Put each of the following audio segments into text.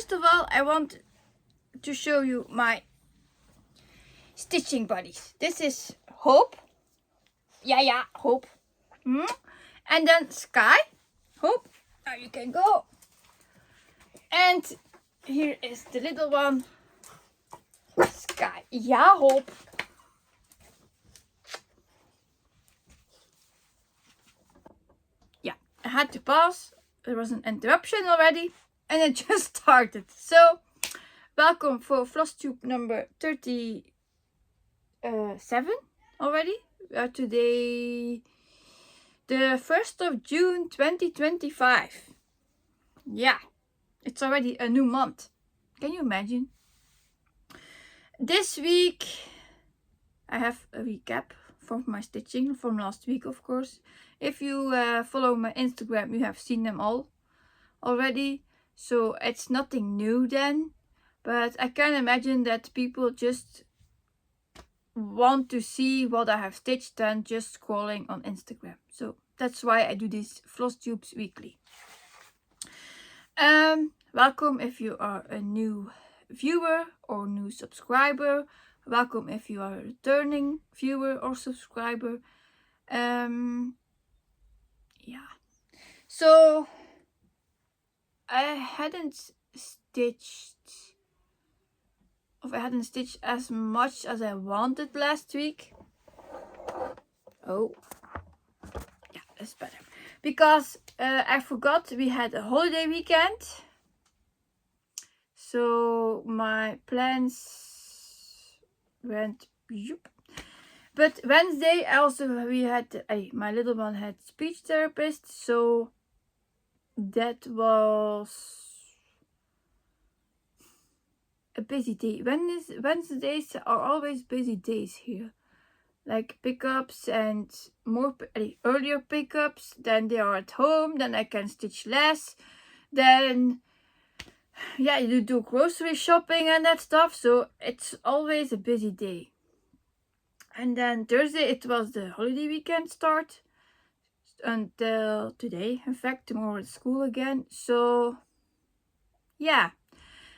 first of all, I want to show you my stitching buddies. This is Hope. Yeah, Hope. And then Sky. Hope. Now you can go. And here is the little one. Sky. Yeah, Hope. Yeah, I had to pause. There was an interruption already. And it just started. So, welcome for Flosstube number 37 already. Today, the 1st of June 2025. Yeah, it's already a new month. Can you imagine? This week, I have a recap from my stitching from last week, of course. If you follow my Instagram, you have seen them all already. So it's nothing new then. But I can imagine that people just want to see what I have stitched than just scrolling on Instagram. So that's why I do these Flosstubes weekly. Welcome if you are a new viewer or new subscriber. Welcome if you are a returning viewer or subscriber. Yeah. So I hadn't stitched as much as I wanted last week. Oh, yeah, that's better. Because I forgot we had a holiday weekend. So my plans went yoop. But Wednesday we had my little one had speech therapist, so that was a busy day. Wednesdays are always busy days here. Like pickups and more earlier pickups, then they are at home, then I can stitch less, then yeah, you do grocery shopping and that stuff, so it's always a busy day. And then Thursday it was the holiday weekend start until today. In fact, tomorrow at school again. So yeah,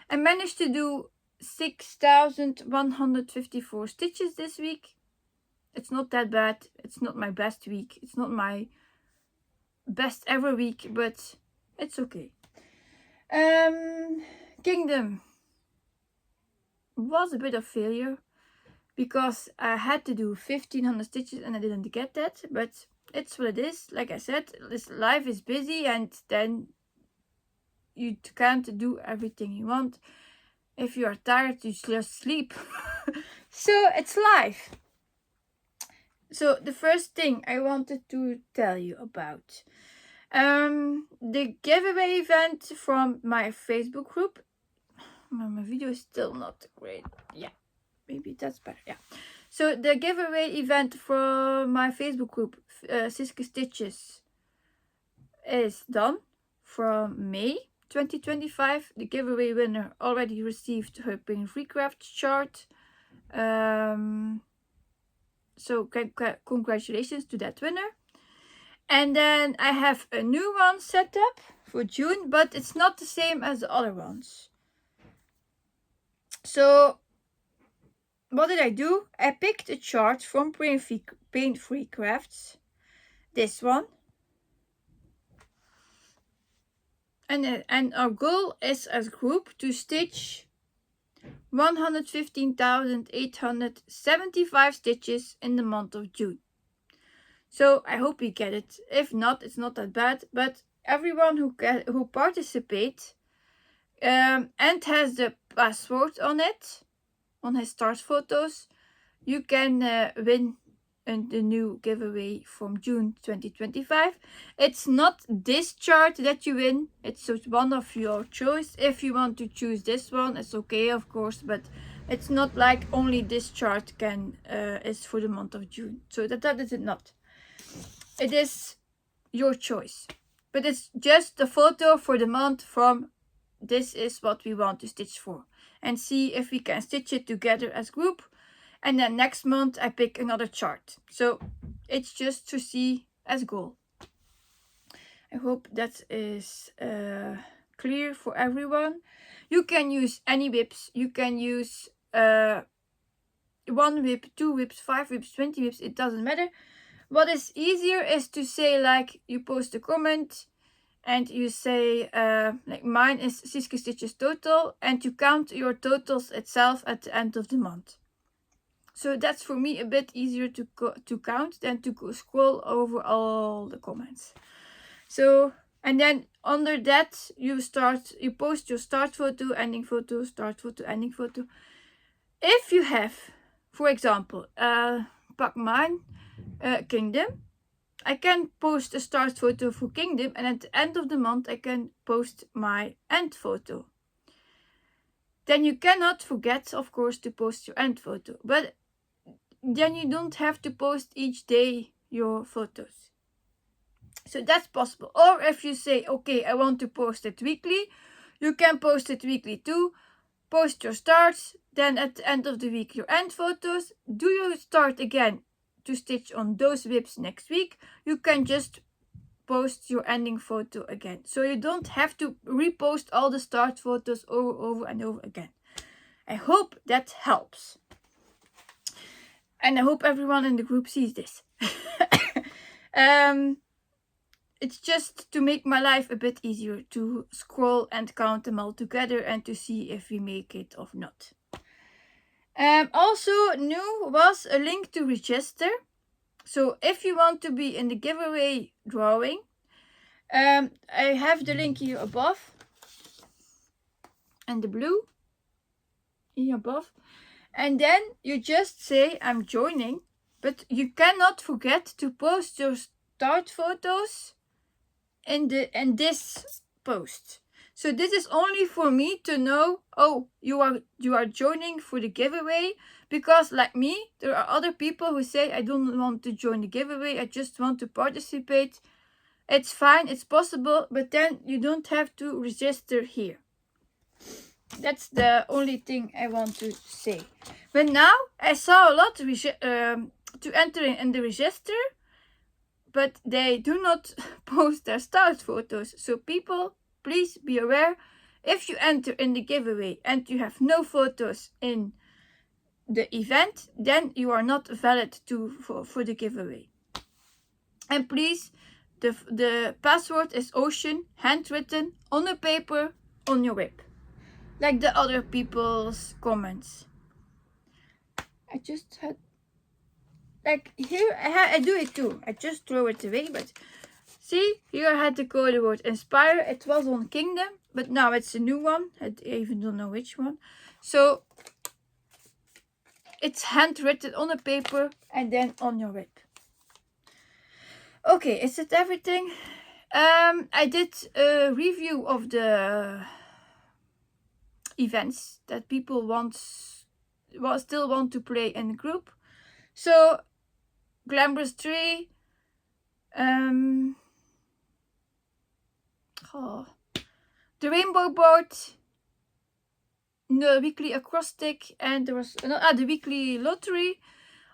I managed to do 6,154 stitches this week. It's not that bad. It's not my best week. It's not my best ever week, but it's okay. Kingdom was a bit of failure because I had to do 1,500 stitches and I didn't get that, but it's what it is. Like I said, this life is busy and then you can't do everything you want. If you are tired, you just sleep. So it's life. So the first thing I wanted to tell you about the giveaway event from my Facebook group. My video is still not great. Yeah, maybe that's better. Yeah. So the giveaway event from my Facebook group, Siske Stitches, is done from May 2025. The giveaway winner already received her pain-free craft chart. So congratulations to that winner. And then I have a new one set up for June, but it's not the same as the other ones. So what did I do? I picked a chart from Pain-Free Crafts. This one. And our goal is as a group to stitch 115,875 stitches in the month of June. So I hope we get it. If not, it's not that bad. But everyone who participates and has the password on it, on his start photos, you can win the new giveaway from June 2025. It's not this chart that you win. It's one of your choice. If you want to choose this one, it's okay, of course, but it's not like only this chart is for the month of June. So that is it not. It is your choice. But it's just the photo for the month from this is what we want to stitch for. And see if we can stitch it together as group. And then next month I pick another chart. So it's just to see as goal. I hope that is clear for everyone. You can use any whips. You can use 1 whip, 2 whips, 5 whips, 20 whips, it doesn't matter. What is easier is to say, like, you post a comment and you say, like mine is Siske Stitches total, and you count your totals itself at the end of the month. So that's for me a bit easier to count than to scroll over all the comments. So, and then under that you post your start photo, ending photo, start photo, ending photo. If you have, for example, pak mine, Kingdom, I can post a start photo for Kingdom, and at the end of the month I can post my end photo. Then you cannot forget, of course, to post your end photo, but then you don't have to post each day your photos. So that's possible. Or if you say, okay, I want to post it weekly, you can post it weekly too. Post your starts, then at the end of the week your end photos. Do you start again to stitch on those whips next week, you can just post your ending photo again. So you don't have to repost all the start photos over and over again. I hope that helps. And I hope everyone in the group sees this. It's just to make my life a bit easier to scroll and count them all together and to see if we make it or not. Also new was a link to register. So if you want to be in the giveaway drawing, I have the link here above and the blue here above. And then you just say I'm joining, but you cannot forget to post your start photos in this post. So this is only for me to know, oh, you are joining for the giveaway, because like me, there are other people who say I don't want to join the giveaway, I just want to participate. It's fine, it's possible, but then you don't have to register here. That's the only thing I want to say. But now I saw a lot to enter in the register, but they do not post their start photos. So people, please be aware, if you enter in the giveaway and you have no photos in the event, then you are not valid for the giveaway. And please, the password is Ocean, handwritten on a paper on your whip, like the other people's comments. I just had, like here I do it too. I just throw it away, but see, here I had the code word Inspire. It was on Kingdom, but now it's a new one. I even don't know which one. So it's handwritten on a paper and then on your whip. Okay, is it everything? I did a review of the events that people still want to play in the group. So Glamorous Tree, the Rainbow Board, the weekly acrostic, and there was the weekly lottery.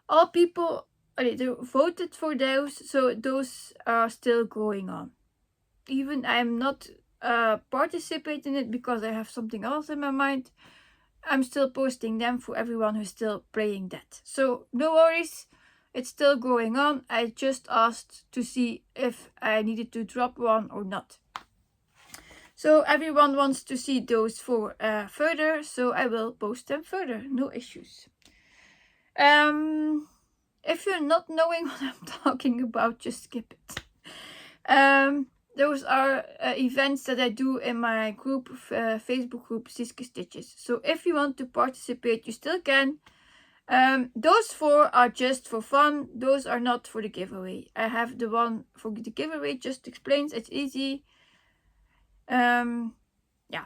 All people they voted for those, so those are still going on. Even I'm not participating in it because I have something else in my mind. I'm still posting them for everyone who's still playing that. So no worries, it's still going on. I just asked to see if I needed to drop one or not. So everyone wants to see those for further, so I will post them further, no issues. If you're not knowing what I'm talking about, just skip it. Those are events that I do in my group, Facebook group, Siske Stitches. So if you want to participate, you still can. Those 4 are just for fun. Those are not for the giveaway. I have the one for the giveaway, just explains, it's easy. Yeah.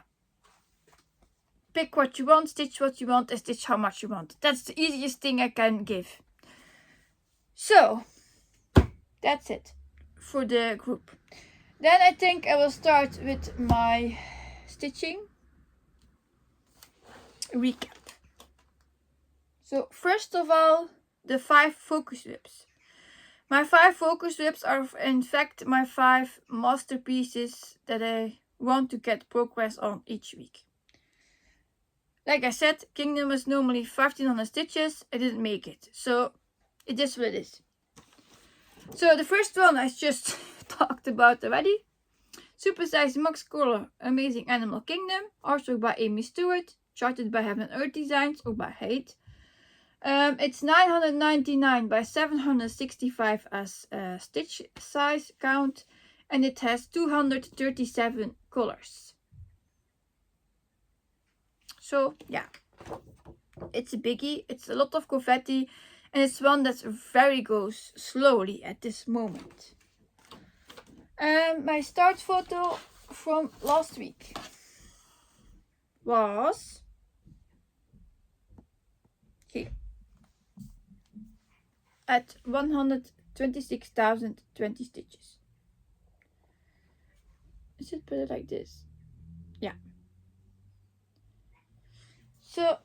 Pick what you want, stitch what you want, and stitch how much you want. That's the easiest thing I can give. So, that's it for the group. Then I think I will start with my stitching recap. So first of all, the 5 focus whips. My 5 focus whips are in fact my 5 masterpieces that I want to get progress on each week. Like I said, Kingdom is normally 1500 stitches. I didn't make it, so it is what it is. So the first one I just talked about already. Supersized Max Color Amazing Animal Kingdom, artwork by Amy Stewart, charted by Heaven and Earth Designs or by Hate. It's 999 by 765 as stitch size count, and it has 237 colors. So yeah, it's a biggie. It's a lot of confetti, and it's one that very goes slowly at this moment. My start photo from last week was here at 126,020 stitches. Is it better like this? Yeah. So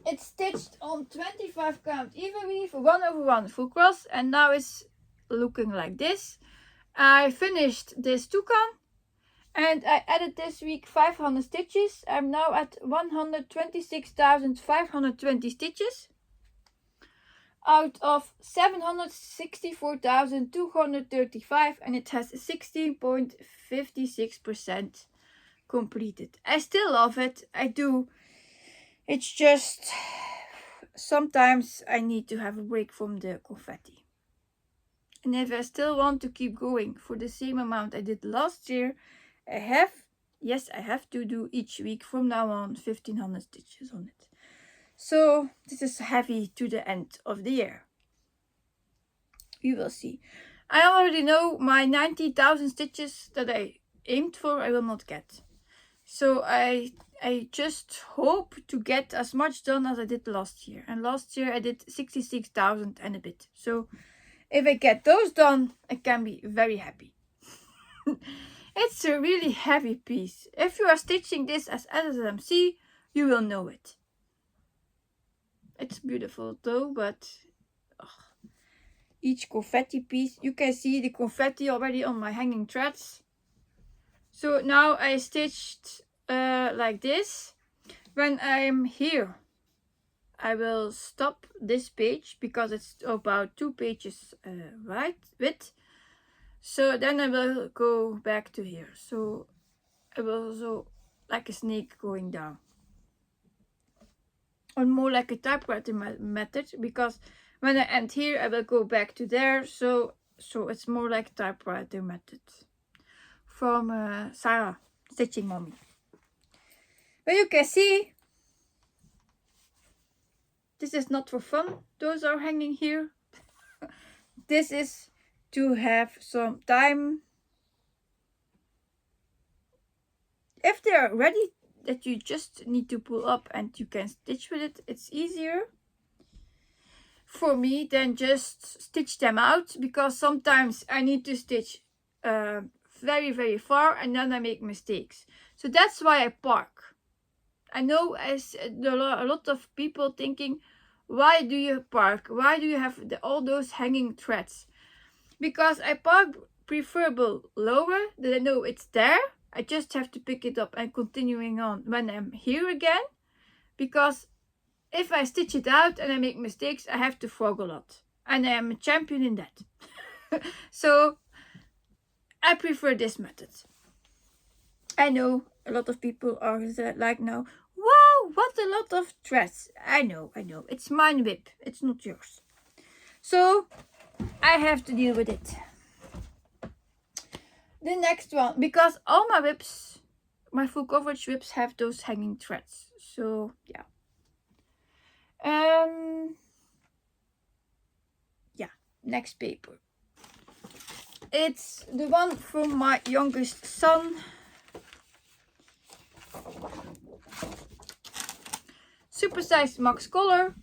it's stitched on 25 count even weave 1/1 full cross, and now it's looking like this. I finished this toucan and I added this week 500 stitches. I'm now at 126,520 stitches out of 764,235, and it has 16.56% completed. I still love it. I do. It's just sometimes I need to have a break from the confetti. And if I still want to keep going for the same amount I did last year, I have to do each week from now on 1500 stitches on it. So this is heavy to the end of the year. We will see. I already know my 90,000 stitches that I aimed for I will not get. So I just hope to get as much done as I did last year. And last year I did 66,000 and a bit. So if I get those done, I can be very happy. It's a really heavy piece. If you are stitching this as SMC, you will know it. It's beautiful though, but each confetti piece, you can see the confetti already on my hanging threads. So now I stitched like this. When I'm here, I will stop this page because it's about 2 pages width. So then I will go back to here. So I will also like a snake going down. Or more like a typewriter method, because when I end here I will go back to there. So it's more like a typewriter method from Sarah Stitching Mommy. But you can see this is not for fun. Those are hanging here. This is to have some time. If they are ready, that you just need to pull up and you can stitch with it, it's easier for me than just stitch them out, because sometimes I need to stitch very, very far and then I make mistakes. So that's why I park. I know there are a lot of people thinking, why do you park? Why do you have all those hanging threads? Because I park preferable lower, that I know it's there. I just have to pick it up and continuing on when I'm here again. Because if I stitch it out and I make mistakes, I have to frog a lot. And I am a champion in that. So I prefer this method. I know a lot of people are like now, wow, what a lot of threads. I know. It's mine whip. It's not yours. So I have to deal with it. The next one, because all my whips, my full coverage whips, have those hanging threads. So yeah. Next paper. It's the one from my youngest son. Supersized Max Color,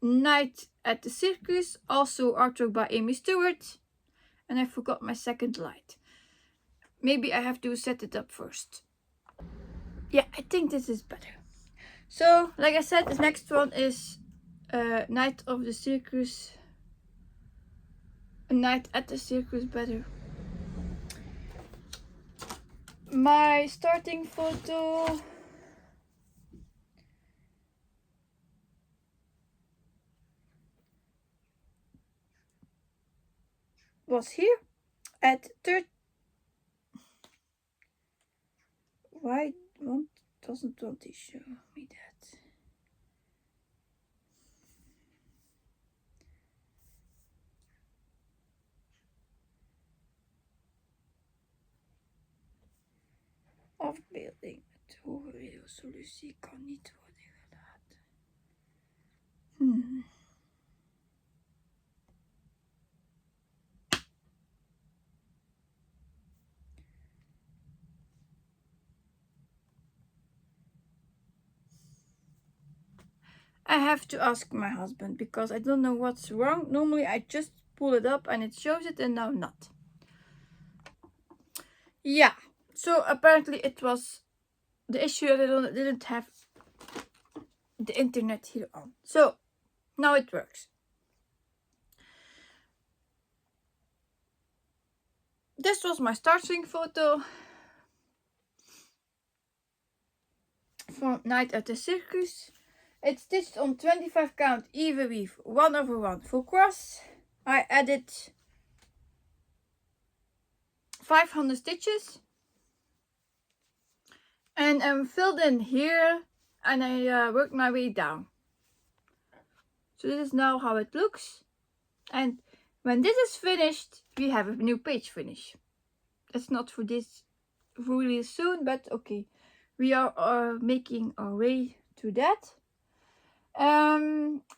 Night at the Circus, also artwork by Amy Stewart. And I forgot my second light. Maybe I have to set it up first. Yeah, I think this is better. So, like I said, the next one is Night of the Circus. A Night at the Circus better. My starting photo was here at 30. Why doesn't want to show me that? Afbeelding met hoge resolutie kan niet worden geladen. I have to ask my husband because I don't know what's wrong. Normally I just pull it up and it shows it, and now not. Yeah, so apparently it was the issue that I didn't have the internet here on. So now it works. This was my start swing photo from night at the circus. It's stitched on 25 count even weave 1/1 full cross. I added 500 stitches and I'm filled in here, and I worked my way down. So this is now how it looks, and when this is finished we have a new page finish. It's not for this really soon, but okay, we are making our way to that.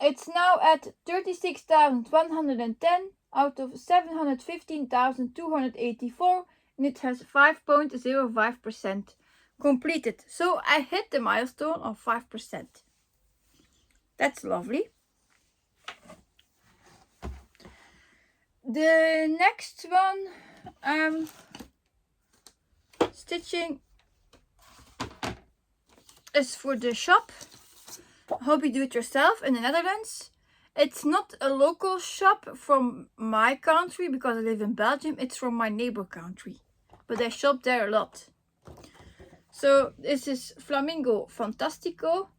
It's now at 36,110 out of 715,284, and it has 5.05% completed. So I hit the milestone of 5%. That's lovely. The next one I'm stitching is for the shop Hobby Do It Yourself in the Netherlands. It's not a local shop from my country because I live in Belgium. It's from my neighbor country, but I shop there a lot. So this is Flamingo Fantastico.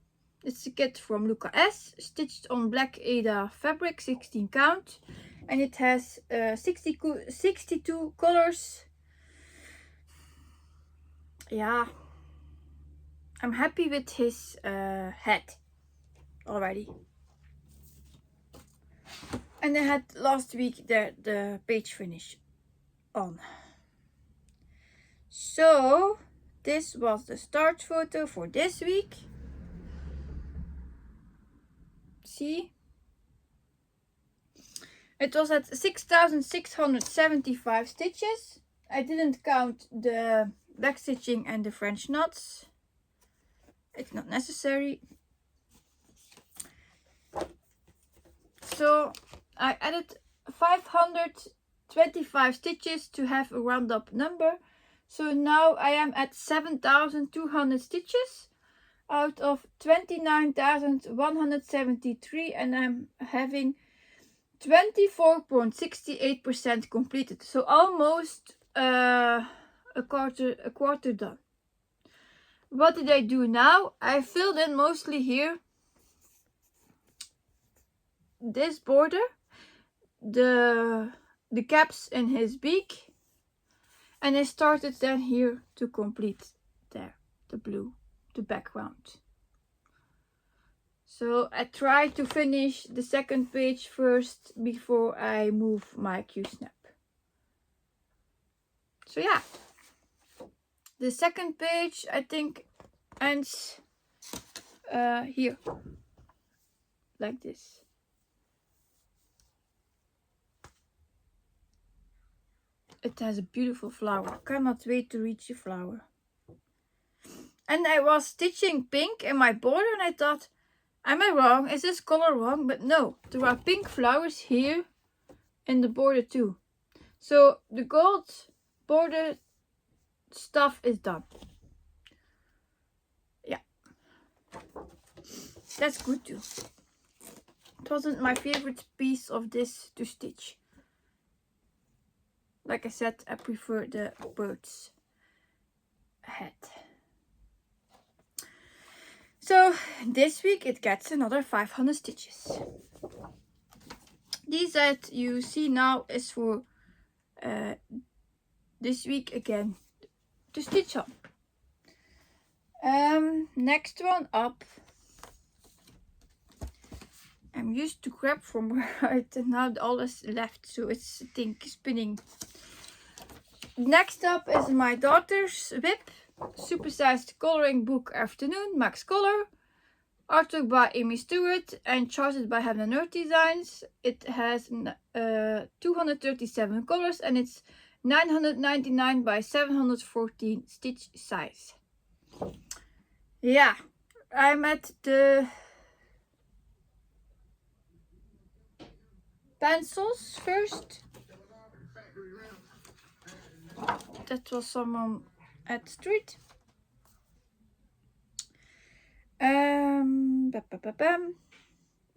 It's a kit from Luca S, stitched on black Ada fabric, 16 count, and it has 62 colors. Yeah, I'm happy with his head already. And I had last week the page finish on. So this was the start photo for this week. See? It was at 6,675 stitches. I didn't count the back stitching and the French knots. It's not necessary. So I added 525 stitches to have a round up number. So now I am at 7,200 stitches out of 29,173, and I'm having 24.68% completed. So almost a quarter done. What did I do now? I filled in mostly here this border, the caps in his beak, and I started then here to complete there the blue, the background. So I tried to finish the second page first before I move my Q-snap. So yeah, the second page I think ends here, like this. It has a beautiful flower. Cannot wait to reach the flower. And I was stitching pink in my border and I thought, am I wrong? Is this color wrong? But no, there are pink flowers here in the border too. So the gold border stuff is done. Yeah, that's good too. It wasn't my favorite piece of this to stitch. Like I said, I prefer the bird's head. So this week it gets another 500 stitches. These that you see now is for this week again to stitch on. Next one up. I'm used to grab from right and now all is left, so it's I think spinning. Next up is my daughter's WIP, supersized coloring book Afternoon, Max Color, artwork by Amy Stewart and charted by Heaven and Earth Designs. It has 237 colors and it's 999 by 714 stitch size. Yeah, I'm at the pencils first. That was someone at the street.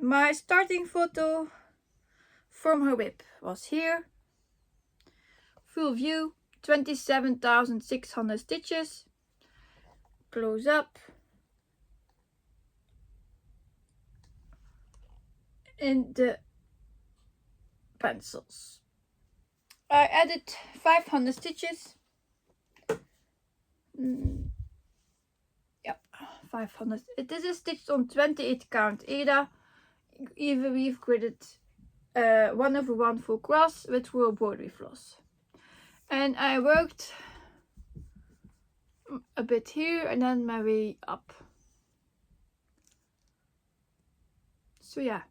My starting photo from her WIP was here. Full view, 27,600 stitches. Close up. In the pencils. I added 500 stitches. Yep, 500. This is stitched on 28 count Aida. Even we've gridded 1/1 full cross with royal broderie floss. And I worked a bit here and then my way up. So yeah.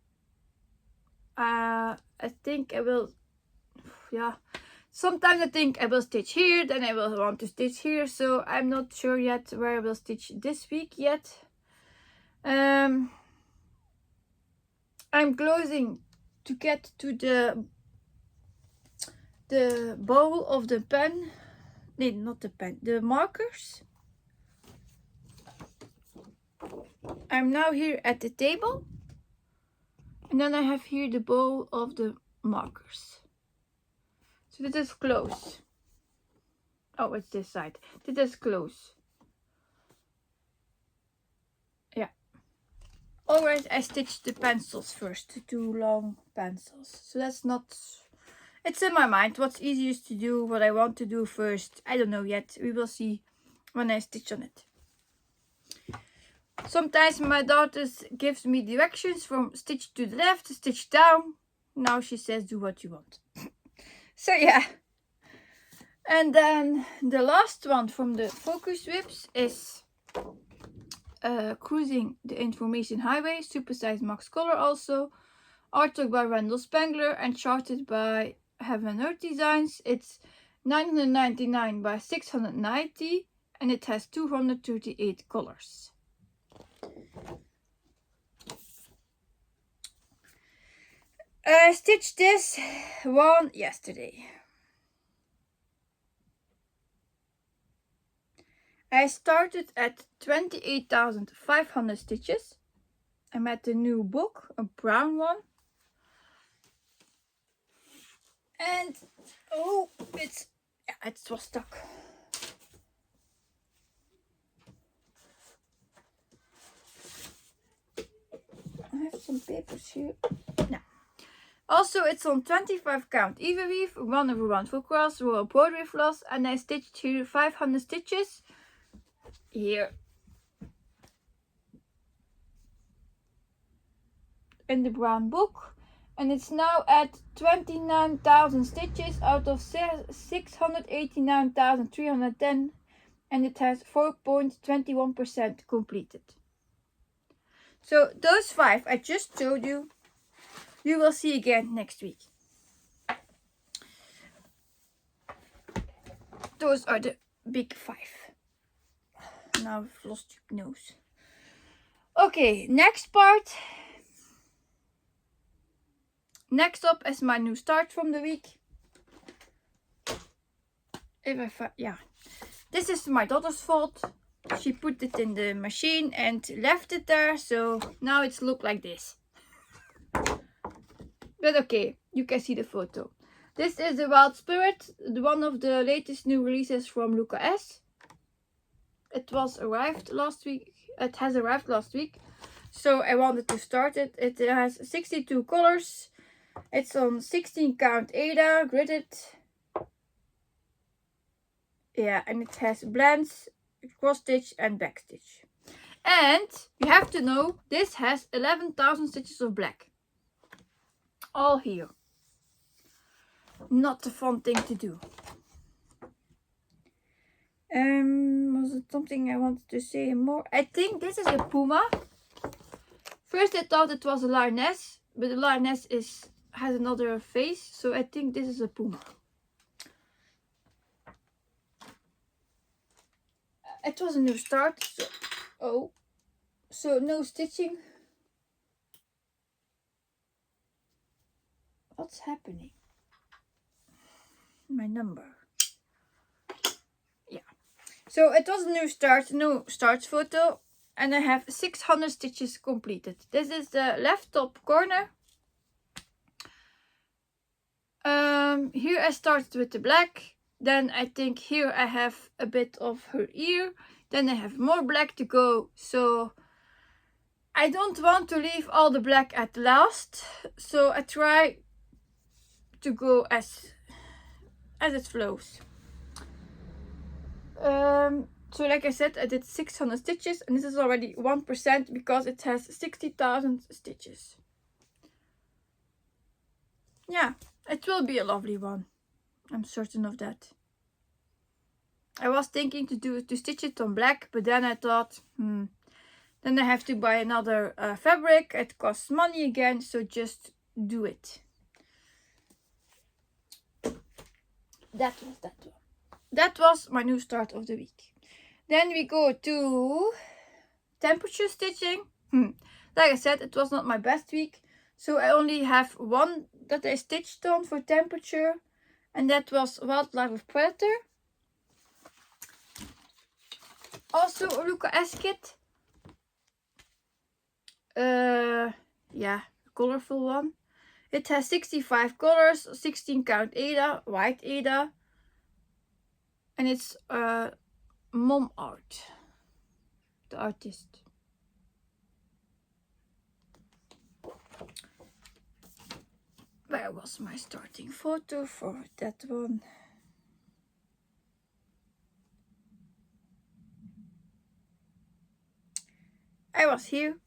I think I will, sometimes I think I will stitch here, then I will want to stitch here, so I'm not sure yet where I will stitch this week yet. I'm closing to get to the bowl of the pen, not the pen, the markers. I'm now here at the table. And then I have here the bowl of the markers. So this is close. Oh, it's this side. This is close. Yeah. Alright, I stitched the pencils first. The 2 long pencils. So that's not... It's in my mind what's easiest to do, what I want to do first. I don't know yet. We will see when I stitch on it. Sometimes my daughter gives me directions from stitch to the left, stitch down. Now she says do what you want. So yeah. And then the last one from the focus WIPs is Cruising the Information Highway, supersized Max Color also. Artwork by Randall Spangler and charted by Heaven and Earth Designs. It's 999 by 690 and it has 238 colors. I stitched this one yesterday. I started at 28,500 stitches. I'm at the new book, a brown one. And oh, it was stuck. I have some papers here. No. Also, it's on 25 count even weave, 1/1 full cross, royal broderie floss, and I stitched here 500 stitches here in the brown book, and it's now at 29,000 stitches out of 689,310, and it has 4.21% completed. So those 5 I just showed you. You will see again next week. Those are the big 5. Now Flosstube knows. Okay, next part. Next up is my new start from the week. This is my daughter's fault. She put it in the machine and left it there, so now it's look like this. But okay, you can see the photo. This is the Wild Spirit, one of the latest new releases from Luca S. It has arrived last week, so I wanted to start it. It has 62 colors. It's on 16 count Aida, gridded. Yeah, and it has blends, cross stitch and back stitch. And you have to know this has 11,000 stitches of black. All here. Not a fun thing to do. Was it something I wanted to say more? I think this is a puma. First I thought it was a lioness, but the lioness has another face, so I think this is a puma. It was a new start, so no stitching. What's happening? My number. Yeah. So it was a new start, no starts photo, and I have 600 stitches completed. This is the left top corner. Here I started with the black. Then I think here I have a bit of her ear. Then I have more black to go. So I don't want to leave all the black at last. So I try to go as it flows. So like I said, I did 600 stitches and this is already 1% because it has 60,000 stitches. Yeah, it will be a lovely one. I'm certain of that. I was thinking to stitch it on black, but then I thought, then I have to buy another fabric. It costs money again, so just do it. That was that one. That was my new start of the week. Then we go to temperature stitching. Like I said, it was not my best week, so I only have one that I stitched on for temperature, and that was Wildlife of Predator. Also a Luca S kit. Yeah, colorful one. It has 65 colors, 16 count Ada, white Ada, and it's mom art, the artist. Where was my starting photo for that one? I was here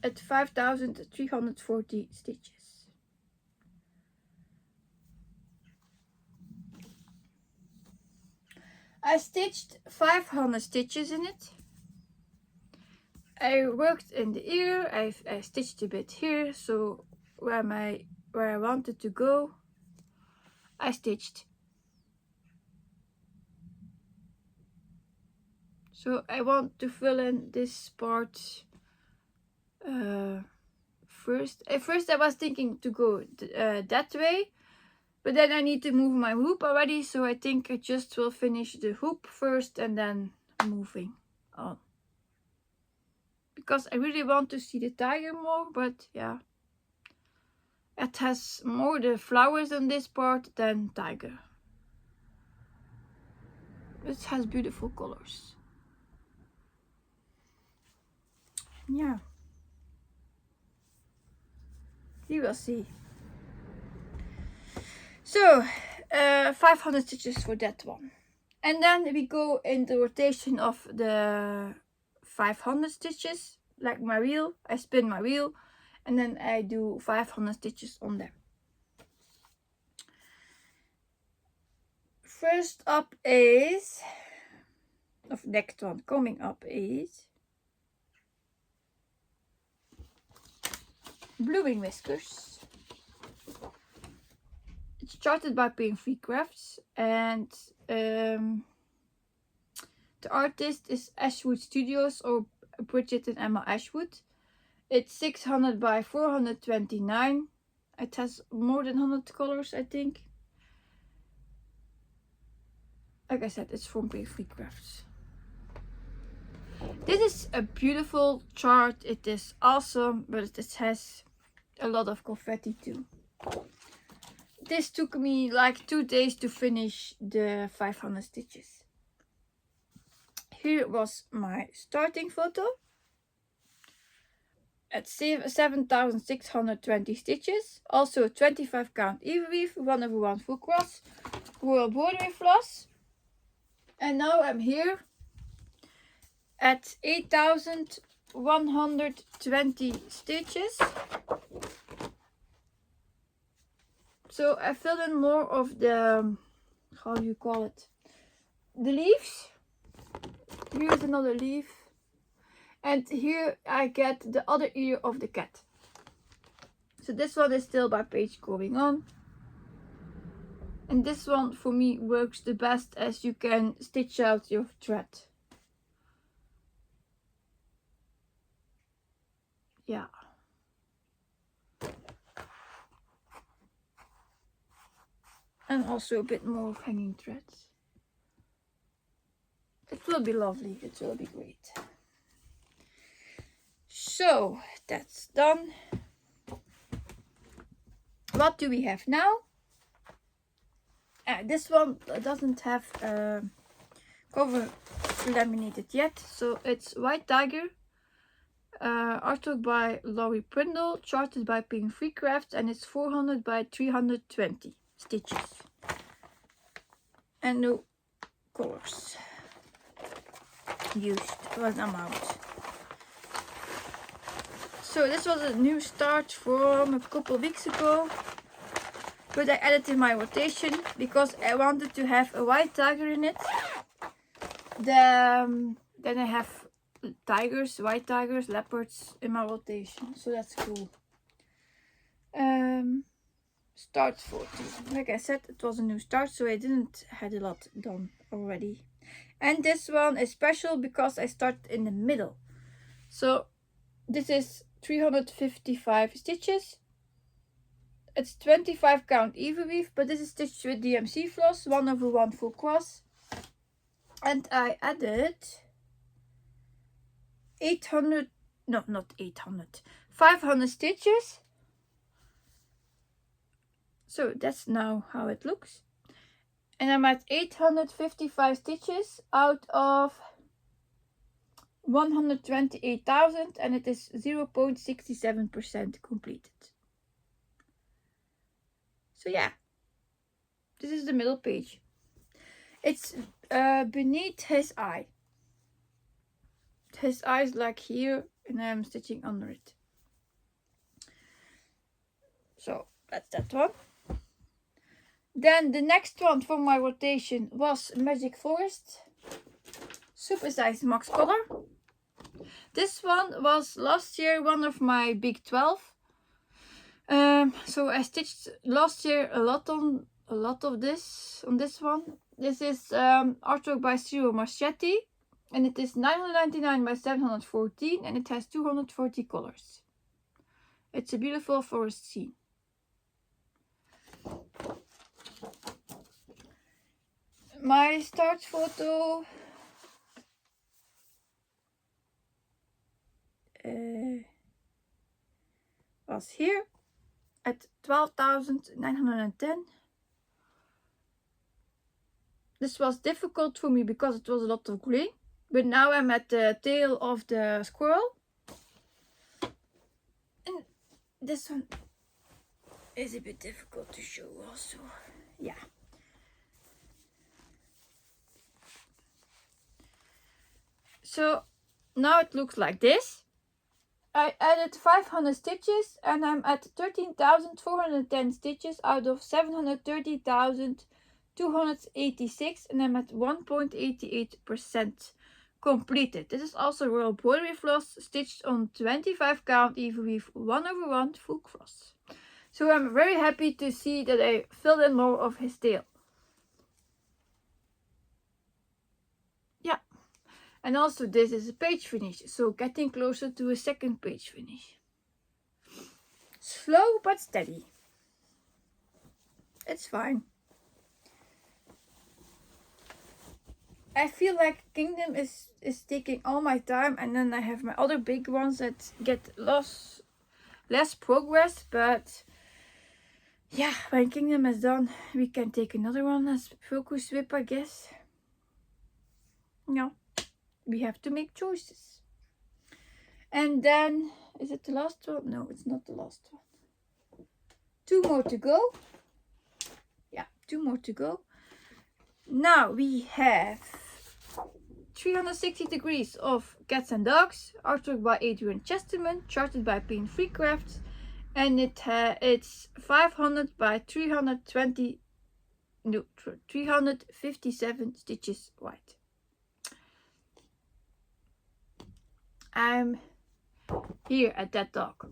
at 5,340 stitches. I stitched 500 stitches in it. I worked in the ear. I stitched a bit here, so where I wanted to go, I stitched. So I want to fill in this part first. At first I was thinking to go that way, but then I need to move my hoop already, so I think I just will finish the hoop first and then moving on. Because I really want to see the tiger more, but yeah. It has more the flowers on this part than tiger. It has beautiful colors. Yeah. You will see. So, 500 stitches for that one. And then we go in the rotation of the 500 stitches, like my wheel. I spin my wheel and then I do 500 stitches on them. First up is, next one coming up is Blooming Whiskers. It's started by Pain Free Crafts and the artist is Ashwood Studios or Bridget and Emma Ashwood. It's 600 by 429. It has more than 100 colors, I think. Like I said, it's from Pain Free Crafts. This is a beautiful chart. It is awesome, but it has a lot of confetti too. This took me like 2 days to finish the 500 stitches. Here was my starting photo. At 7,620 stitches. Also 25 count even weave, 1/1 full cross, royal bordering floss. And now I'm here at 8,120 stitches. So I filled in more of the, how do you call it, the leaves. Here's another leaf. And here I get the other ear of the cat. So this one is still by page going on. And this one for me works the best, as you can stitch out your thread. Yeah. And also a bit more of hanging threads. It will be lovely. It will be great. So that's done. What do we have now? This one doesn't have cover laminated yet, so it's White Tiger, artwork by Laurie Prindle, charted by Pink Free Crafts, and it's 400 by 320 stitches and no colors used, one amount. So this was a new start from a couple weeks ago, but I added in my rotation because I wanted to have a white tiger in it. Then I have tigers, white tigers, leopards in my rotation, so that's cool. Start 14. Like I said, it was a new start, so I didn't had a lot done already. And this one is special because I started in the middle. So this is 355 stitches. It's 25 count even weave, but this is stitched with DMC floss, 1/1 full cross. And I added 500 stitches. So that's now how it looks. And I'm at 855 stitches out of 128,000, and it is 0.67% completed. So yeah, this is the middle page. It's beneath his eye. His eye is like here, and I'm stitching under it. So that's that one. Then the next one for my rotation was Magic Forest, super size max color. This one was last year one of my big 12. So I stitched last year a lot of this on this one. This is artwork by Ciro Marchetti, and it is 999 by 714, and it has 240 colors. It's a beautiful forest scene. My start photo was here at 12,910. This was difficult for me because it was a lot of green, but now I'm at the tail of the squirrel, and this one is a bit difficult to show also. Yeah. So now it looks like this. I added 500 stitches, and I'm at 13,410 stitches out of 730,286, and I'm at 1.88% completed. This is also Royal Broidery floss, stitched on 25 count even weave 1/1 full cross. So I'm very happy to see that I filled in more of his tail. Yeah. And also this is a page finish, so getting closer to a second page finish. Slow but steady. It's fine. I feel like Kingdom is taking all my time, and then I have my other big ones that get less progress, but yeah, when Kingdom is done, we can take another one as focus whip, I guess. No, we have to make choices. And then, is it the last one? No, it's not the last one. 2 more to go. Yeah, 2 more to go. Now we have 360 Degrees of Cats and Dogs, artwork by Adrian Chesterman, charted by Pain Free Crafts, and it's 500 by 357 stitches wide. I'm here at that dog.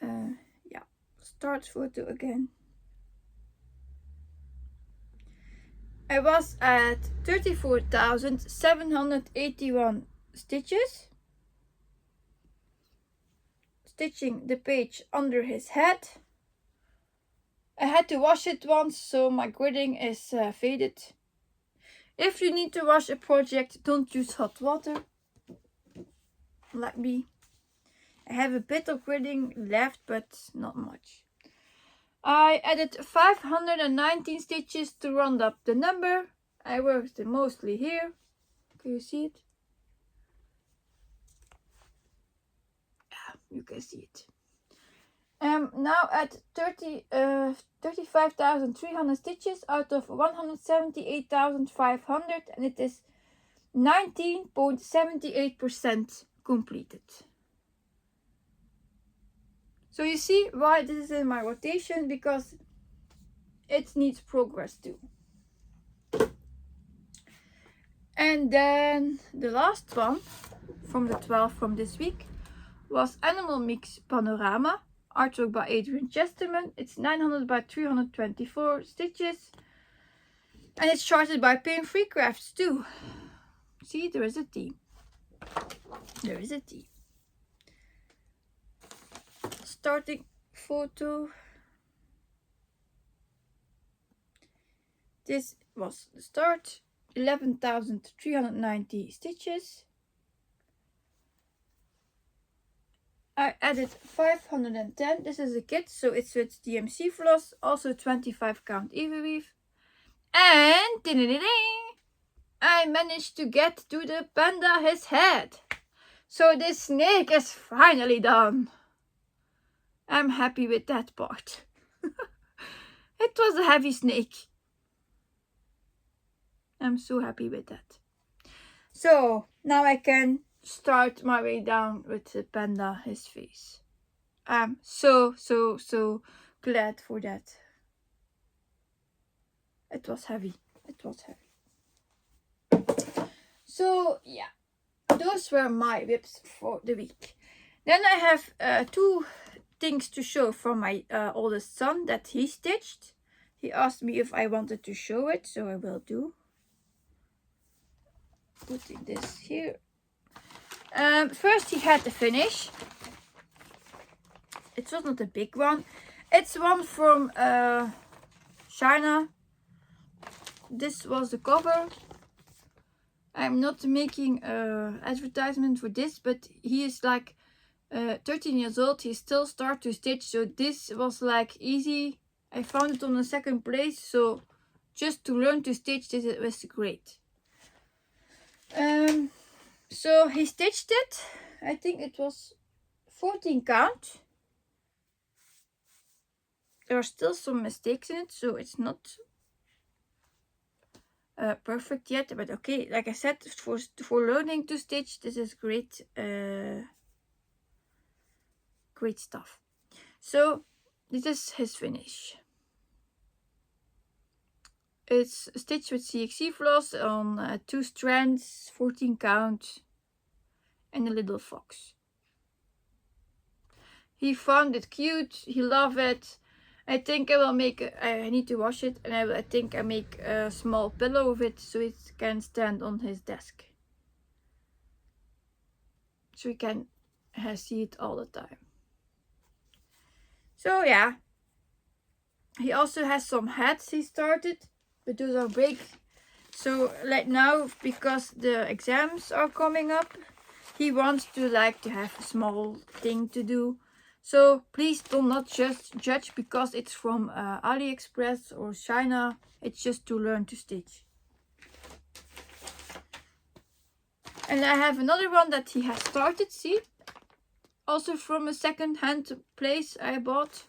Yeah, start photo again. I was at 34,781 stitches, stitching the page under his head. I had to wash it once, so my gridding is faded. If you need to wash a project, don't use hot water, like me. I have a bit of gridding left, but not much. I added 519 stitches to round up the number. I worked mostly here. Can you see it? Yeah, you can see it. Now at 35,300 stitches out of 178,500, and it is 19.78% completed. So you see why this is in my rotation, because it needs progress too. And then the last one from the 12 from this week was Animal Mix Panorama, artwork by Adrian Chesterman. It's 900 by 324 stitches, and it's charted by Pain Free Crafts too. See, there is a T. There is a T. Starting photo. This was the start. 11,390 stitches. I added 510. This is a kit, so it's with DMC floss, also 25 count Evo weave. And ding, ding, ding, I managed to get to the panda his head. So this snake is finally done. I'm happy with that part. It was a heavy snake. I'm so happy with that. So now I can start my way down with the panda, his face. I'm so glad for that. It was heavy. It was heavy. So yeah, those were my whips for the week. Then I have two things to show from my oldest son that he stitched. He asked me if I wanted to show it, so I will do. Putting this here. First he had the finish. It was not a big one. It's one from China. This was the cover. I'm not making advertisement for this, but he is like 13 years old. He still starts to stitch, so this was like easy. I found it on the second place, so just to learn to stitch, this was great. So he stitched it. I think it was 14 count. There are still some mistakes in it, so it's not perfect yet, but okay, like I said, for learning to stitch, this is great great stuff. So this is his finish. It's stitched with CXC floss on 2 strands, 14 count, and a little fox. He found it cute, he loved it. I think I will make, I need to wash it, and I think I make a small pillow of it so it can stand on his desk. So he can see it all the time. So yeah, he also has some hats he started, but those are big. So like now, because the exams are coming up, he wants to have a small thing to do. So please do not just judge because it's from AliExpress or China. It's just to learn to stitch. And I have another one that he has started, see? Also from a second-hand place I bought.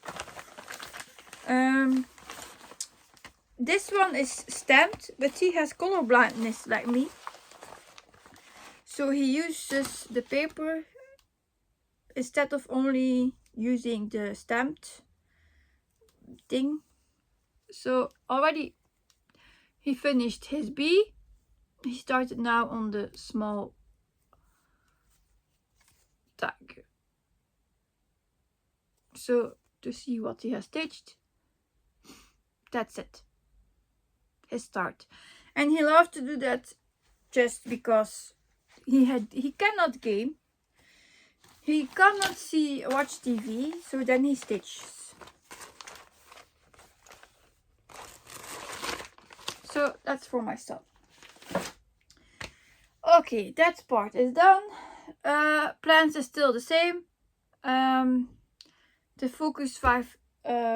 This one is stamped, but he has color blindness like me. So he uses the paper instead of only using the stamped thing. So already he finished his bee. He started now on the small tag. So to see what he has stitched, that's it. His start. And he loves to do that just because he cannot game. He cannot watch TV, so then he stitches. So that's for my son. Okay, that part is done. Plans is still the same. The focus 5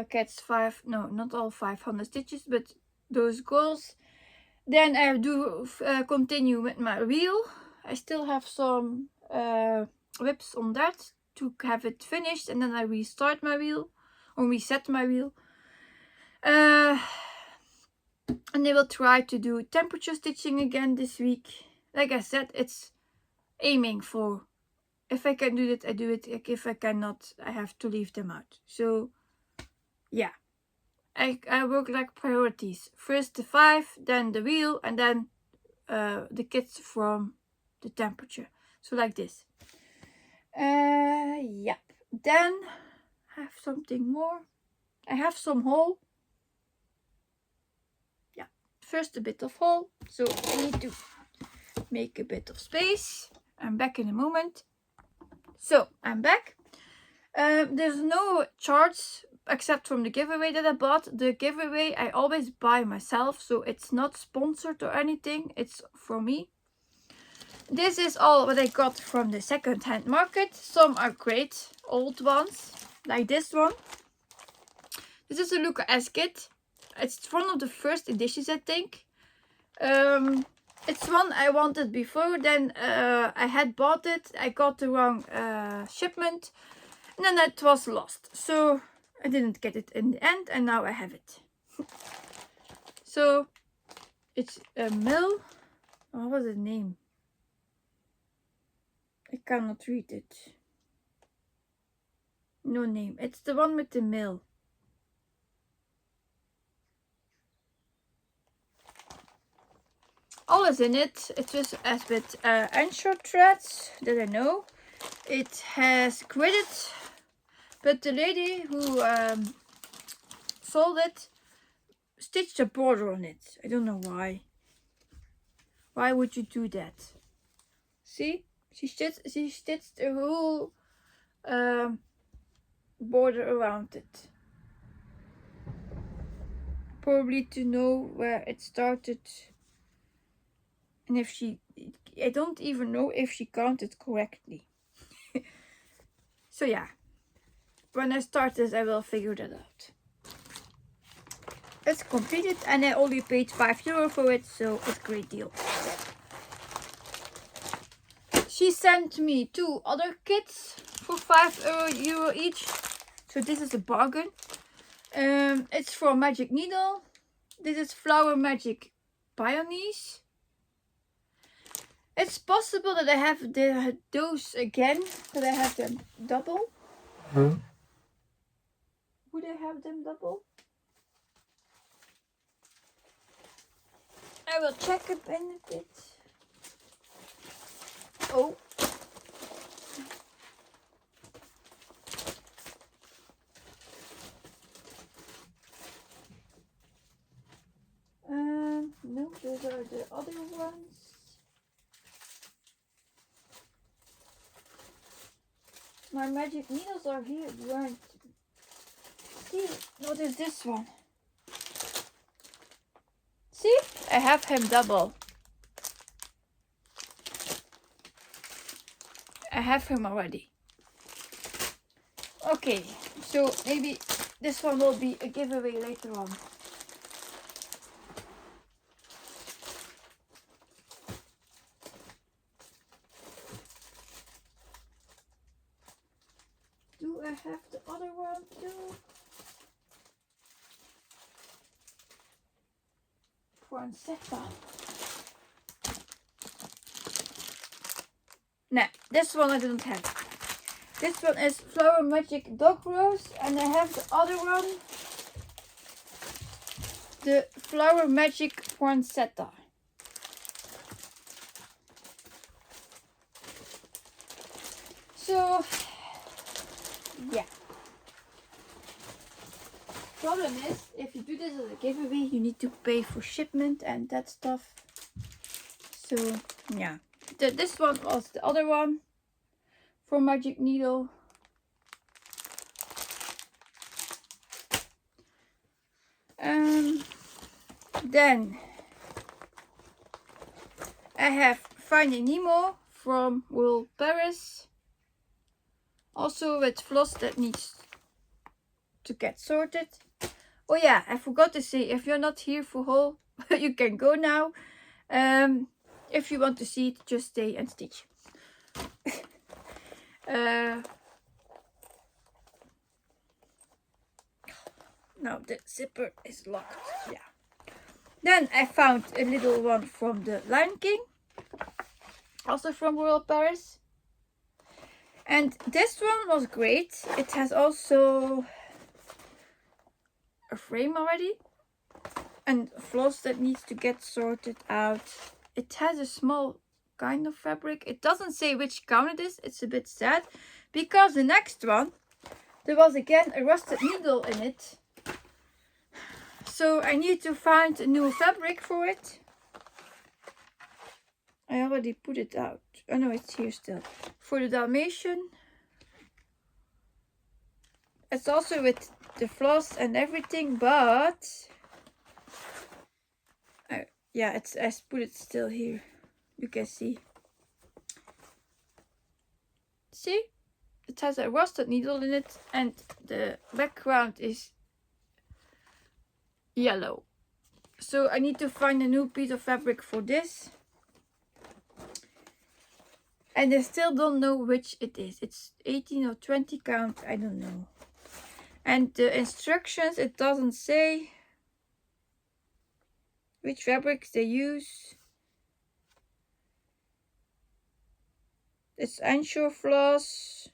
gets 5, no, not all 500 stitches, but those goals. Then I do continue with my wheel. I still have some whips on that to have it finished, and then I restart my wheel or reset my wheel. And I will try to do temperature stitching again this week. Like I said, it's aiming for, if I can do it, I do it. If I cannot, I have to leave them out. So yeah, I work like priorities. First the 5, then the wheel, and then the kits from the temperature. So like this. Yep. Then I have something more. I have some hole. Yeah. First a bit of hole. So I need to make a bit of space. I'm back in a moment. So I'm back. There's no charts except from the giveaway that I bought. The giveaway I always buy myself, so it's not sponsored or anything. It's for me. This is all what I got from the second-hand market. Some are great, old ones, like this one. This is a Luca S kit. It's one of the first editions, I think. It's one I wanted before, then I had bought it. I got the wrong shipment, and then it was lost. So I didn't get it in the end, and now I have it. So it's a mill. What was the name? I cannot read it. No name. It's the one with the mill. All is in it. It was as with anchor threads that I know. It has gridded, but the lady who sold it stitched a border on it. I don't know why. Why would you do that? See? She stitched a whole border around it. Probably to know where it started. And if I don't even know if she counted correctly. So yeah, when I start this, I will figure that out. It's completed, and I only paid €5 for it, so it's a great deal. She sent me 2 other kits for €5 each, so this is a bargain. It's for Magic Needle. This is Flower Magic Pioneers. It's possible that I have those again, that I have them double. Would I have them double? I will check it in a bit. Oh. No, those are the other ones. My magic needles are here. Right. See, what is this one? See, I have him double. I have him already. Okay, so maybe this one will be a giveaway later on. Do I have the other one too? poinsettia. Nah, this one I don't have. This one is Flower Magic Dog Rose, and I have the other one, the Flower Magic Poinsettia. So, yeah. Problem is, if you do this as a giveaway, you need to pay for shipment and that stuff. So, yeah. This one was the other one for Magic Needle. Then I have Finding Nemo from World Paris. Also with floss that needs to get sorted. Oh yeah, I forgot to say, if you're not here for haul, you can go now. If you want to see it, just stay and stitch. Now the zipper is locked. Yeah. Then I found a little one from the Lion King, also from Royal Paris. And this one was great. It has also a frame already and floss that needs to get sorted out. It has a small kind of fabric. It doesn't say which count it is. It's a bit sad because the next one, there was again a rusted needle in it. So I need to find a new fabric for it. I already put it out. Oh no, it's here still. For the Dalmatian. It's also with the floss and everything, but yeah, I put it still here. You can see. See? It has a rusted needle in it and the background is yellow. So I need to find a new piece of fabric for this. And I still don't know which it is. It's 18 or 20 count, I don't know. And the instructions, it doesn't say which fabrics they use. It's Anshore floss.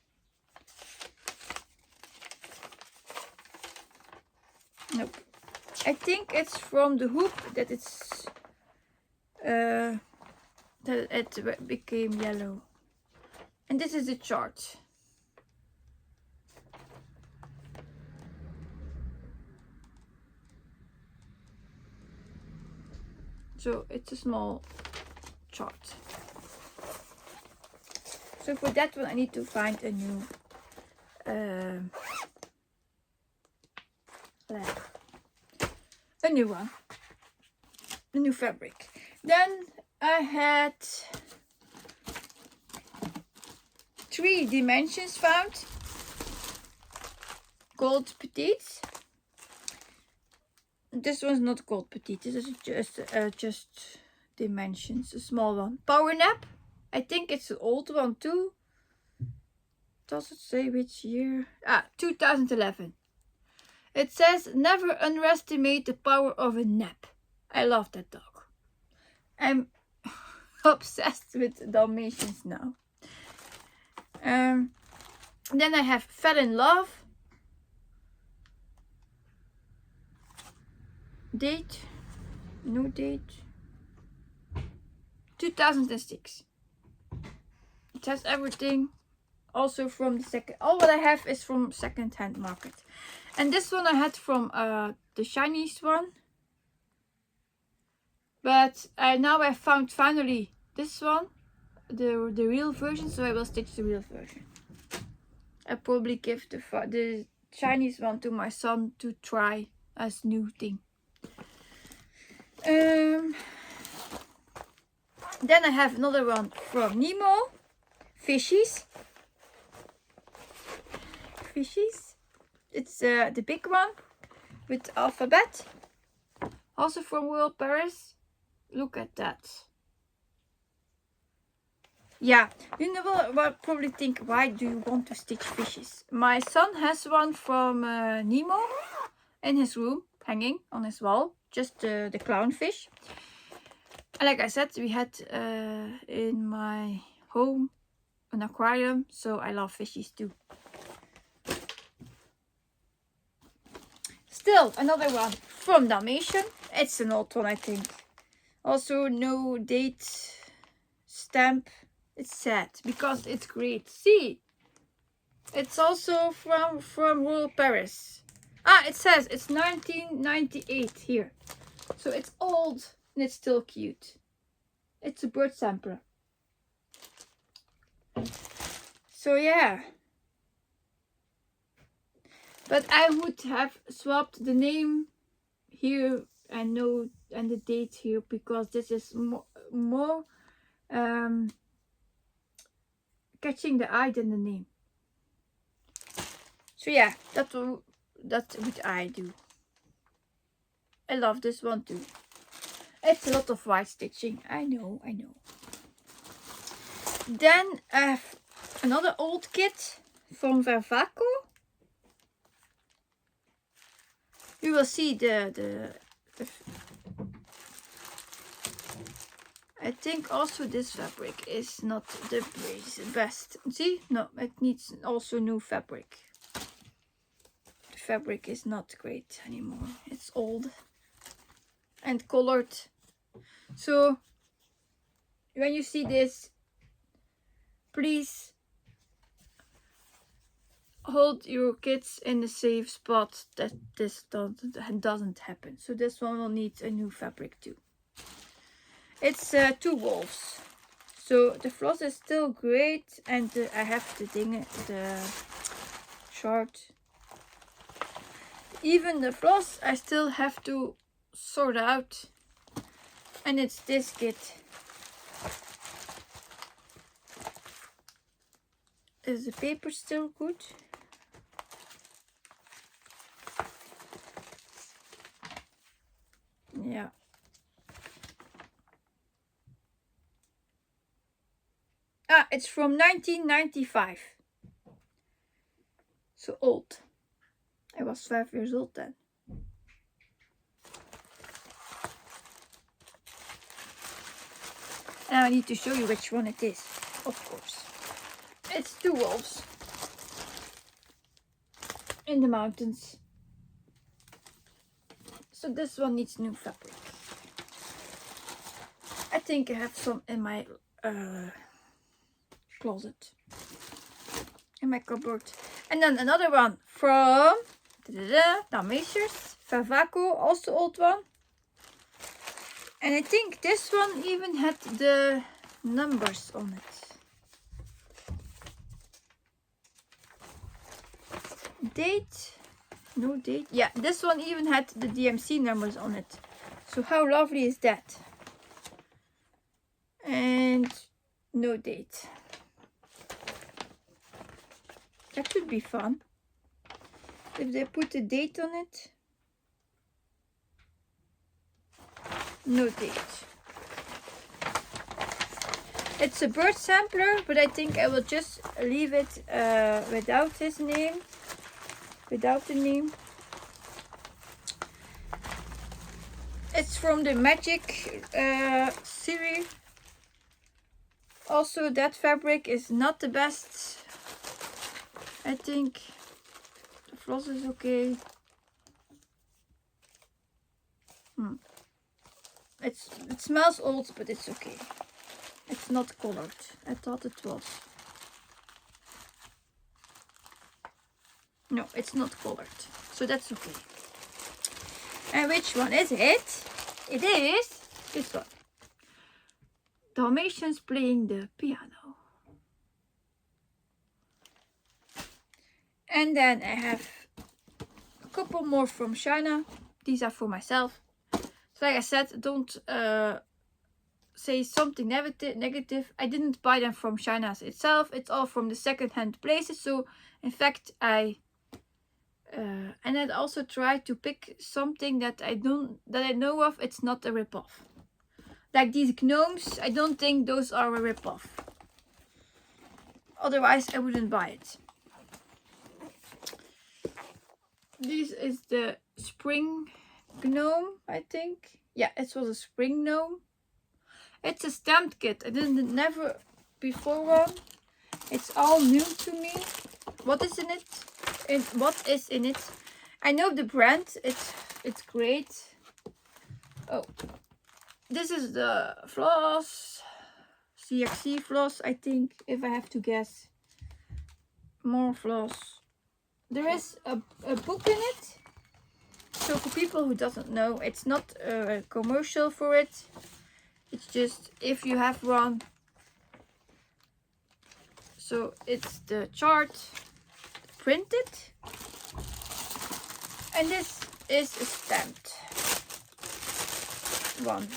Nope. I think it's from the hoop that it's that it became yellow. And this is the chart. So it's a small chart. So for that one I need to find a new one, a new fabric. Then I had 3 dimensions found, gold petites. This one's not gold petite, this is just dimensions, a small one. Power nap, I think it's an old one too. Does it say which year? 2011. It says never underestimate the power of a nap. I love that dog. I'm obsessed with Dalmatians now. Then I have Fell in Love. Date. No date. 2006. It has everything. Also from the second. All what I have is from second-hand market. And this one I had from the Chinese one. But now I found finally this one. The real version. So I will stitch the real version. I'll probably give the Chinese one to my son to try as new thing. Then I have another one from Nemo. Fishies. It's the big one with alphabet. Also from World Paris. Look at that. Yeah, you know what, probably think, why do you want to stitch fishes? My son has one from Nemo in his room, hanging on his wall. just the clownfish. And like I said, we had in my home an aquarium, so I love fishies too. Still another one from Dalmatian. It's an old one, I think. Also no date stamp. It's sad because it's great. See, it's also from Royal Paris. Ah, it says it's 1998 here, so it's old and it's still cute. It's a bird sampler. So yeah, but I would have swapped the name here and the date here, because this is more catching the eye than the name. So yeah, that's what I do. I love this one too. It's a lot of white stitching. I know. Then I have another old kit from Vervaco. You will see the I think also this fabric is not the best. See? No, it needs also new fabric. The fabric is not great anymore. It's old and colored. So when you see this, please hold your kids in a safe spot that this doesn't happen. So this one will need a new fabric too. It's 2 wolves. So the floss is still great, and I have the chart. Even the floss I still have to sort out, and it's this kit. Is the paper still good? Yeah. Ah, it's from 1995. So old. I was 5 years old then. Now I need to show you which one it is, of course. It's 2 wolves in the mountains. So this one needs new fabric. I think I have some in my closet, in my cupboard. And then another one from Dalmatians, Vervaco, also old one. And I think this one even had the numbers on it. Date? No date. Yeah, this one even had the DMC numbers on it. So how lovely is that? And no date. That could be fun if they put a date on it. No date. It's a bird sampler, but I think I will just leave it without his name. Without the name. It's from the Magic series. Also, that fabric is not the best. I think the floss is okay. It smells old, but it's okay. It's not colored. I thought it was. No, it's not colored, so that's okay. And which one is it? It is this one. Dalmatians playing the piano. And then I have a couple more from China. These are for myself. So like I said, don't say something negative. I didn't buy them from China itself. It's all from the second-hand places. So in fact, I also tried to pick something that I know of. It's not a rip-off. Like these gnomes, I don't think those are a rip-off. Otherwise, I wouldn't buy it. This is the spring gnome, I think. Yeah, it was a spring gnome. It's a stamped kit. I didn't never before one. It's all new to me. What is in it? What is in it? I know the brand. It's great. Oh, this is the floss. CXC floss, I think, if I have to guess. More floss. There is a book in it. So for people who doesn't know, it's not a commercial for it. It's just if you have one. So it's the chart printed. And this is a stamped one.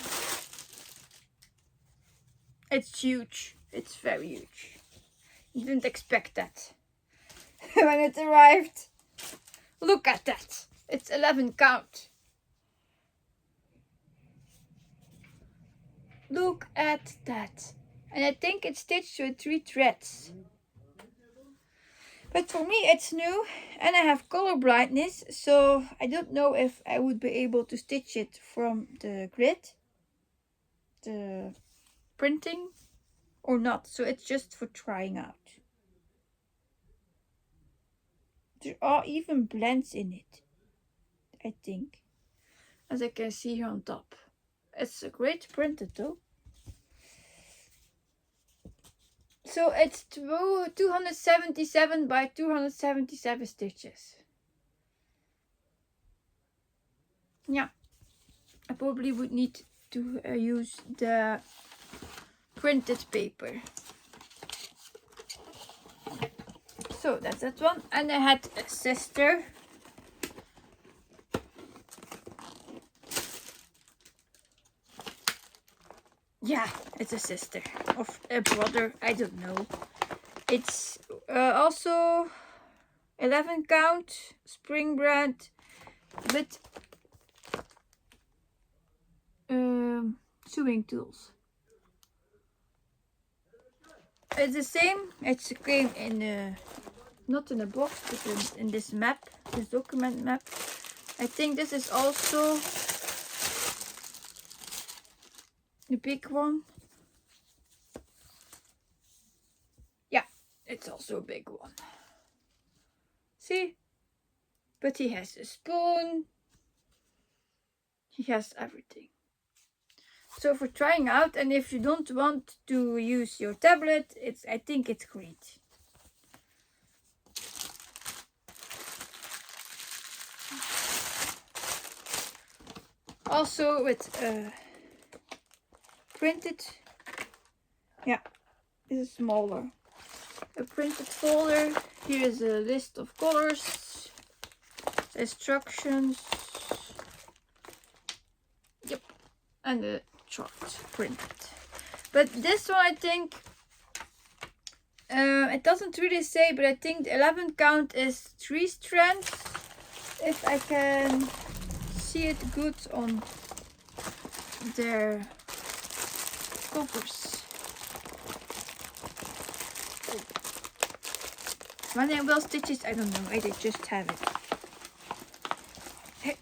It's huge. It's very huge. You didn't expect that when it arrived. Look at that. It's 11 count. Look at that. And I think it's stitched with 3 threads. But for me it's new and I have color blindness, so I don't know if I would be able to stitch it from the grid, the printing, or not. So it's just for trying out. There are even blends in it, I think, as I can see here on top. It's a great printed though. So it's 277 by 277 stitches. Yeah, I probably would need to use the printed paper. So that's that one. And I had a sister. Yeah, it's a sister of a brother, I don't know. It's also 11 count, spring brand, with sewing tools. It's the same. It came in not in a box, but in this map, this document map. I think this is also the big one. Yeah, it's also a big one. See? But he has a spoon. He has everything. So for trying out, and if you don't want to use your tablet, I think it's great. Also with printed, yeah, this is smaller. A printed folder. Here is a list of colors, instructions. Yep, and the chart printed. But this one, I think, it doesn't really say, but I think the 11 count is 3 strands. If I can see it good on their covers. When they will stitch it, I don't know. I did just have it. Hey.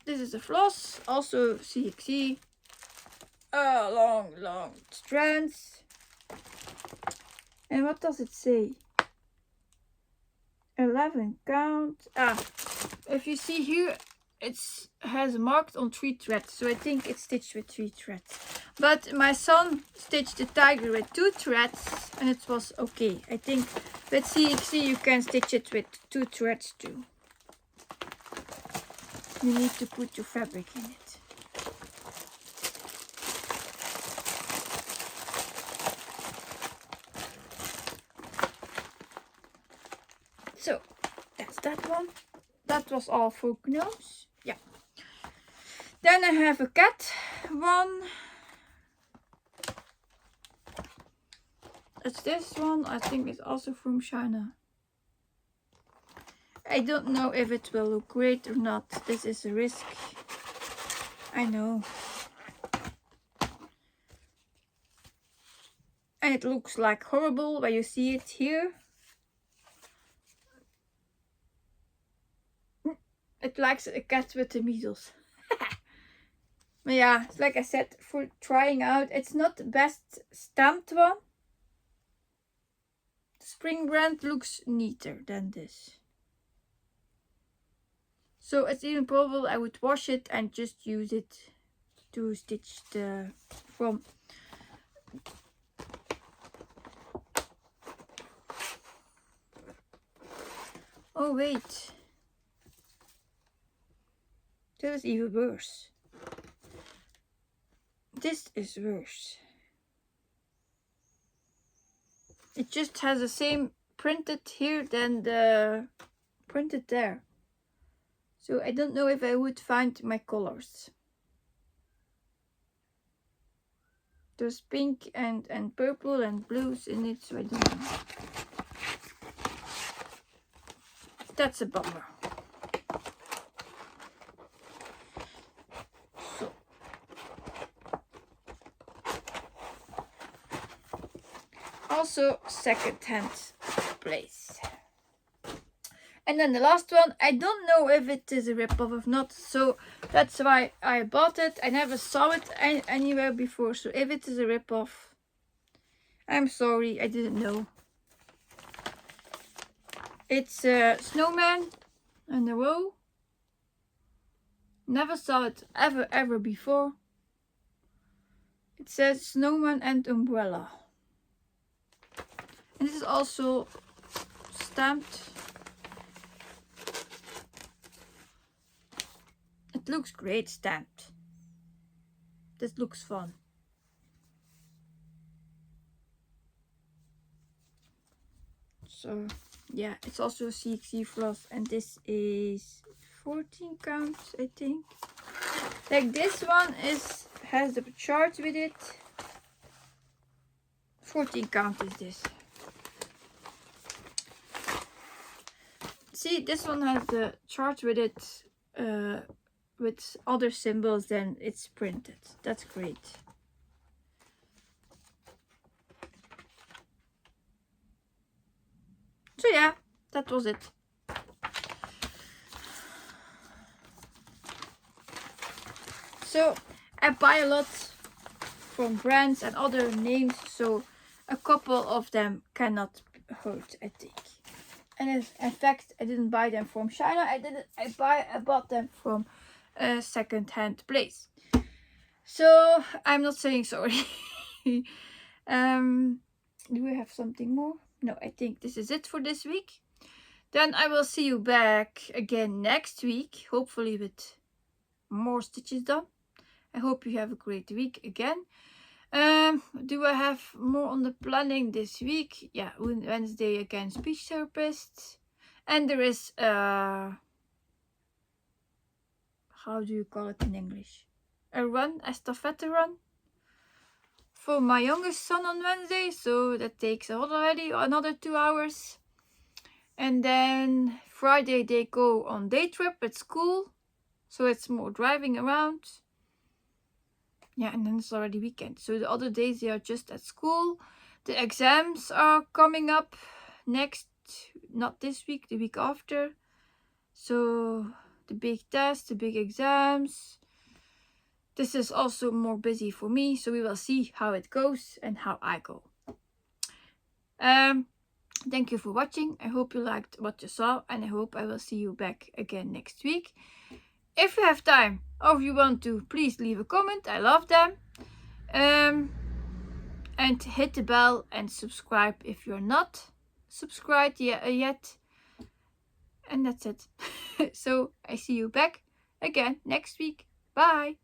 This is a floss, also CXC. Long strands. And what does it say? 11 count. If you see here, it has marked on 3 threads, so I think it's stitched with 3 threads. But my son stitched the tiger with 2 threads and it was okay. I think with CXC you can stitch it with 2 threads too. You need to put your fabric in it. So that's that one. That was all for gnomes. Yeah. Then I have a cat one. It's this one. I think it's also from China. I don't know if it will look great or not. This is a risk. I know. and it looks like horrible when you see it here. It likes a cat with the measles. But yeah, like I said, for trying out, it's not the best stamped one. The Spring brand looks neater than this. So it's even probable I would wash it and just use it to stitch the from. Oh wait, that is even worse. This is worse. It just has the same printed here than the printed there. So I don't know if I would find my colors. There's pink and purple and blues in it, so I don't know. That's a bummer. So also secondhand place. And then the last one, I don't know if it is a rip-off or not, so that's why I bought it. I never saw it anywhere before, so if it is a rip-off, I'm sorry, I didn't know. It's a snowman and a row. Never saw it ever before. It says snowman and umbrella. And this is also stamped. It looks great stamped. This looks fun. So yeah, it's also a CXC floss, and this is 14 counts, I think. Like this one has the chart with it. 14 count is this. See, this one has the chart with it, with other symbols than it's printed. That's great. So yeah, that was it. So I buy a lot from brands and other names, so a couple of them cannot hurt, I think. And in fact, I didn't buy them from China. I bought them from a second-hand place. So I'm not saying sorry. Do we have something more? No, I think this is it for this week. Then I will see you back again next week, hopefully with more stitches done. I hope you have a great week again. Do I have more on the planning this week? Yeah, Wednesday again, speech therapist. And there is how do you call it in English? A estafette run for my youngest son on Wednesday, so that takes already another 2 hours. And then Friday they go on day trip at school, so it's more driving around. Yeah, and then it's already weekend, so the other days they are just at school. The exams are coming up next, not this week, the week after. So the big tests, the big exams. This is also more busy for me, so we will see how it goes and how I go. Thank you for watching. I hope you liked what you saw, and I hope I will see you back again next week. If you have time or if you want to, please leave a comment. I love them. And hit the bell and subscribe if you're not subscribed yet. And that's it. So I see you back again next week. Bye.